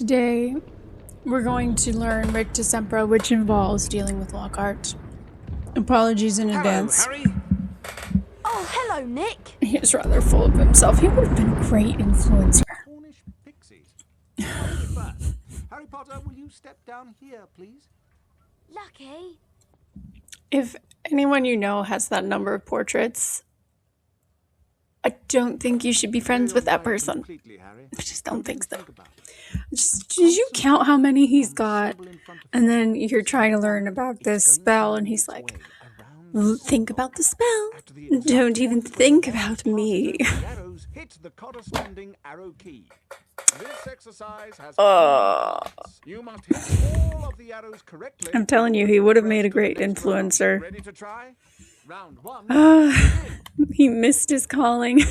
Today, we're going to learn Rick to Sempra, which involves dealing with Lockhart. Apologies in advance. Hello, Harry. Oh, hello, Nick. He's rather full of himself. He would have been a great influencer. Cornish pixies. First, Harry Potter, will you step down here, please? Lucky. If anyone you know has that number of portraits, I don't think you should be friends with that person. I just don't think so. Did you count how many he's got? And then you're trying to learn about this spell, and he's like, think about the spell. Don't even think about me. Hit the corresponding arrow key. This exercise has you must hit all of the arrows correctly. I'm telling you, he would have made a great influencer. Ready to try? Round one. He missed his calling.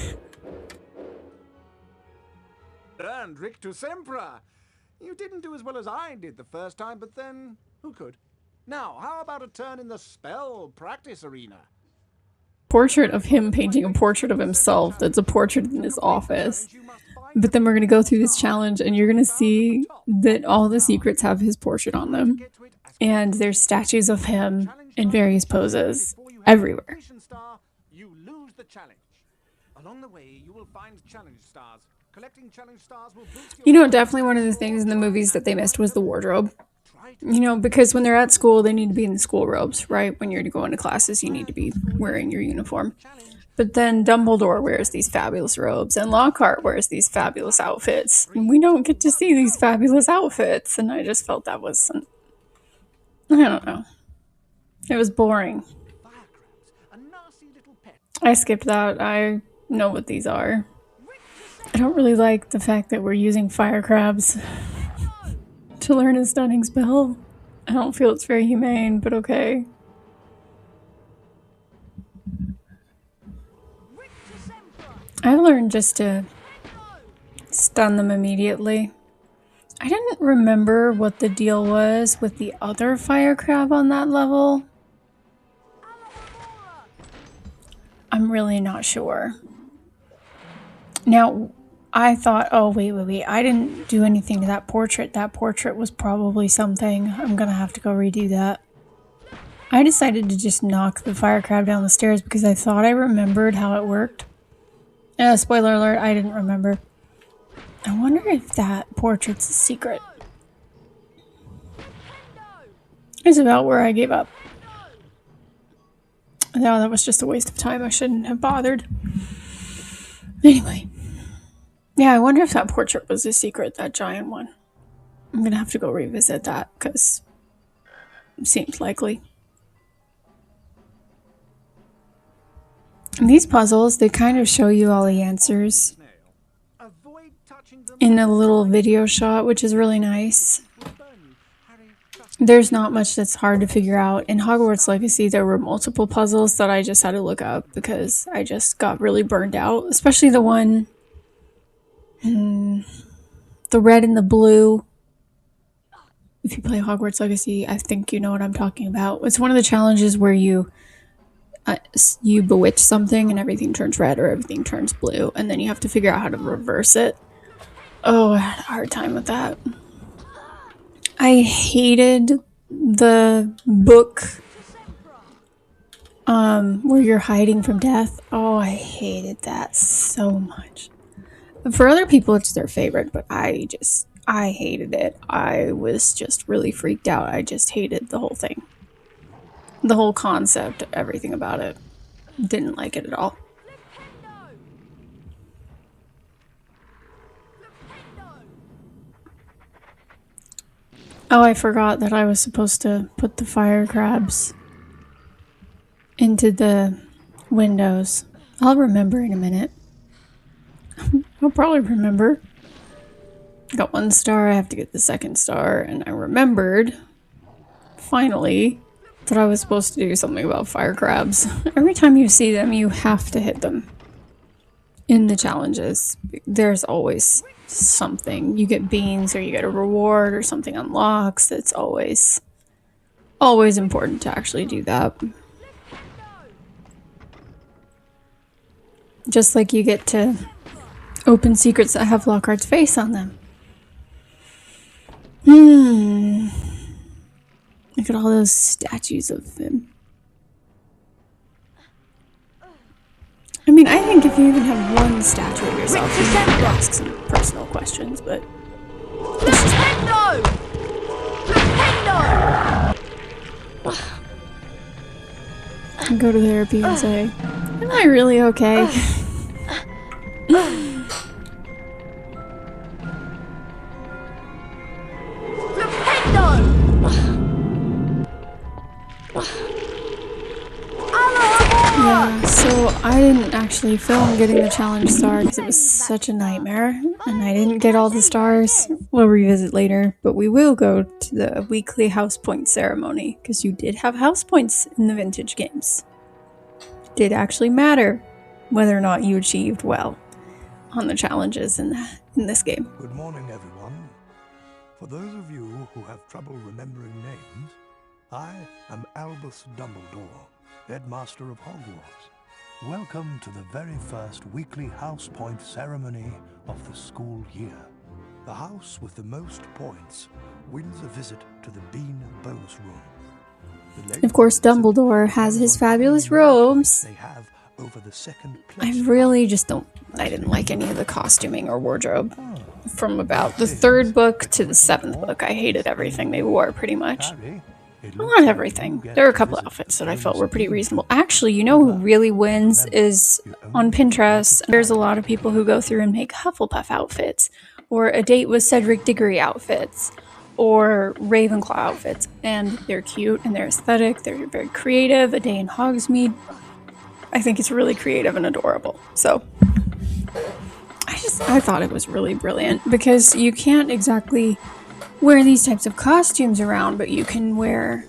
And Rick to Sempra. You didn't do as well as I did the first time, but then who could? Now, how about a turn in the spell practice arena? Portrait of him painting a portrait of himself that's a portrait in his office. But then we're going to go through this challenge and you're going to see that all the secrets have his portrait on them. And there's statues of him in various poses everywhere. You lose the challenge. Along the way, you will find challenge stars. Collecting challenge stars will boost your... You know, definitely one of the things in the movies that they missed was the wardrobe. You know, because when they're at school, they need to be in the school robes, right? When you're going to classes, you need to be wearing your uniform. But then Dumbledore wears these fabulous robes, and Lockhart wears these fabulous outfits. And we don't get to see these fabulous outfits, and I just felt that was... I don't know. It was boring. I skipped that. I know what these are. I don't really like the fact that we're using fire crabs to learn a stunning spell. I don't feel it's very humane, but okay. I learned just to stun them immediately. I didn't remember what the deal was with the other fire crab on that level. I'm really not sure. Now, I thought, oh, wait. I didn't do anything to that portrait. That portrait was probably something. I'm going to have to go redo that. I decided to just knock the fire crab down the stairs because I thought I remembered how it worked. Spoiler alert, I didn't remember. I wonder if that portrait's a secret. It's about where I gave up. No, that was just a waste of time. I shouldn't have bothered. Anyway. Yeah, I wonder if that portrait was a secret, that giant one. I'm going to have to go revisit that, because it seems likely. And these puzzles, they kind of show you all the answers in a little video shot, which is really nice. There's not much that's hard to figure out. In Hogwarts Legacy, there were multiple puzzles that I just had to look up because I just got really burned out, especially the one... the red and the blue. If you play Hogwarts Legacy, I think you know what I'm talking about. It's one of the challenges where you bewitch something and everything turns red or everything turns blue, and then you have to figure out how to reverse it. Oh, I had a hard time with that. I hated the book where you're hiding from death. Oh, I hated that so much. For other people, it's their favorite, but I hated it. I was just really freaked out. I just hated the whole thing. The whole concept, everything about it. Didn't like it at all. Oh, I forgot that I was supposed to put the fire crabs into the windows. I'll remember in a minute. I'll probably remember. Got 1 star, I have to get the 2nd star, and I remembered, finally, that I was supposed to do something about fire crabs. Every time you see them, you have to hit them. In the challenges, there's always something. You get beans, or you get a reward, or something unlocks. It's always important to actually do that. Just like you get to open secrets that have Lockhart's face on them. Look at all those statues of him. I mean, I think if you even have one statue of yourself, you might ask some personal questions, but... Nintendo! And go to therapy and say, am I really okay? Yeah, so I didn't actually film getting the challenge star because it was such a nightmare, and I didn't get all the stars. We'll revisit later, but we will go to the weekly house point ceremony because you did have house points in the vintage games. It did actually matter whether or not you achieved well on the challenges in this game. Good morning, everyone. For those of you who have trouble remembering names, I am Albus Dumbledore, Headmaster of Hogwarts. Welcome to the very first weekly house point ceremony of the school year. The house with the most points wins a visit to the Bean bonus room. Of course, Dumbledore has his fabulous robes. They have over the second I place. really just I didn't like any of the costuming or wardrobe. From about the 3rd book to the 7th book, I hated everything they wore, pretty much. Harry, it Well, looks not like everything. you get There were a to couple visit outfits the that I felt bonus were pretty room. reasonable. Actually, you know who really wins is on Pinterest. There's a lot of people who go through and make Hufflepuff outfits, or A Date with Cedric Diggory outfits, or Ravenclaw outfits. And they're cute and they're aesthetic. They're very creative. A Day in Hogsmeade. I think it's really creative and adorable. So I thought it was really brilliant because you can't exactly wear these types of costumes around, but you can wear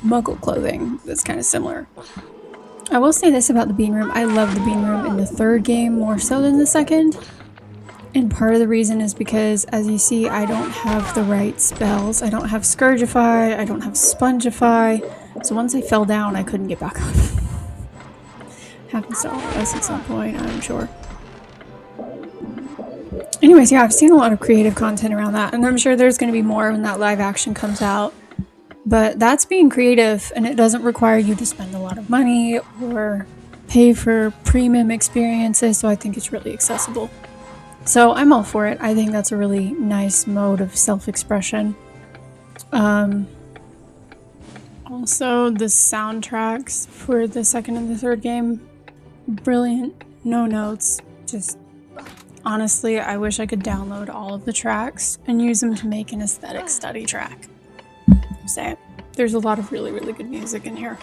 Muggle clothing that's kind of similar. I will say this about the Bean Room. I love the Bean Room in the 3rd game more so than the 2nd. And part of the reason is because, as you see, I don't have the right spells. I don't have Scourgify, I don't have Spongify. So once I fell down, I couldn't get back up. Happens to all of us at some point, I'm sure. Anyways, yeah, I've seen a lot of creative content around that, and I'm sure there's going to be more when that live action comes out. But that's being creative, and it doesn't require you to spend a lot of money or pay for premium experiences, so I think it's really accessible. So I'm all for it. I think that's a really nice mode of self-expression. Also, the soundtracks for the 2nd and the 3rd game, brilliant. No notes, just... Honestly, I wish I could download all of the tracks and use them to make an aesthetic study track. Say it. There's a lot of really, really good music in here.